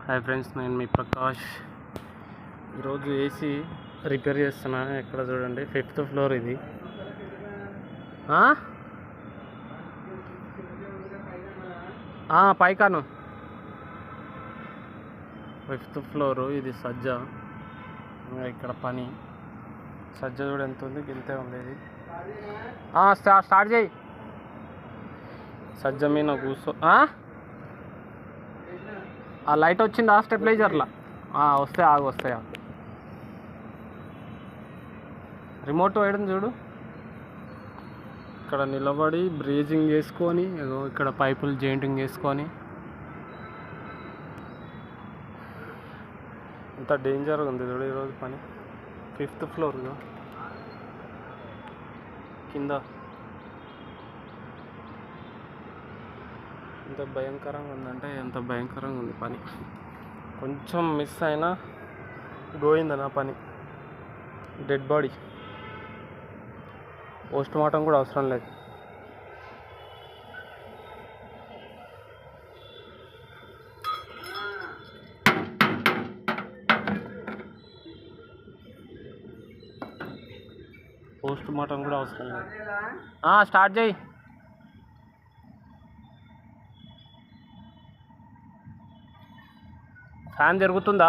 Hi friends, నేను మీ ప్రకాష్. ఈరోజు AC repair చేస్తున్నా. ఎక్కడ చూడండి, 5th ఫ్లోర్ ఇది. పైకాను 5th ఫ్లోరు. ఇది సజ్జ. ఇక్కడ పని సజ్జ చూడ ఎంత ఉంది, గింతే ఉంది. ఇది స్టార్ట్ చేయి. సజ్జ మీద కూర్చో. ఆ లైట్ వచ్చిందా స్టెబిలైజర్లా? వస్తాయా రిమోట్ వేయడం చూడు. ఇక్కడ నిలబడి బ్రేజింగ్ చేసుకొని, ఇక్కడ పైపులు జాయింటింగ్ చేసుకొని, ఇంత డేంజర్గా ఉంది చూడు ఈరోజు పని. 5th ఫ్లోర్ కింద ఎంత భయంకరంగా ఉందంటే ఎంత భయంకరంగా ఉంది పని. కొంచెం మిస్ అయినా గోయింది నా పని. Dead body. పోస్ట్ మార్టం కూడా అవసరం లేదు. పోస్ట్ మార్టం కూడా అవసరం లేదు. స్టార్ట్ చేయి. ఫ్యాన్ జరుగుతుందా?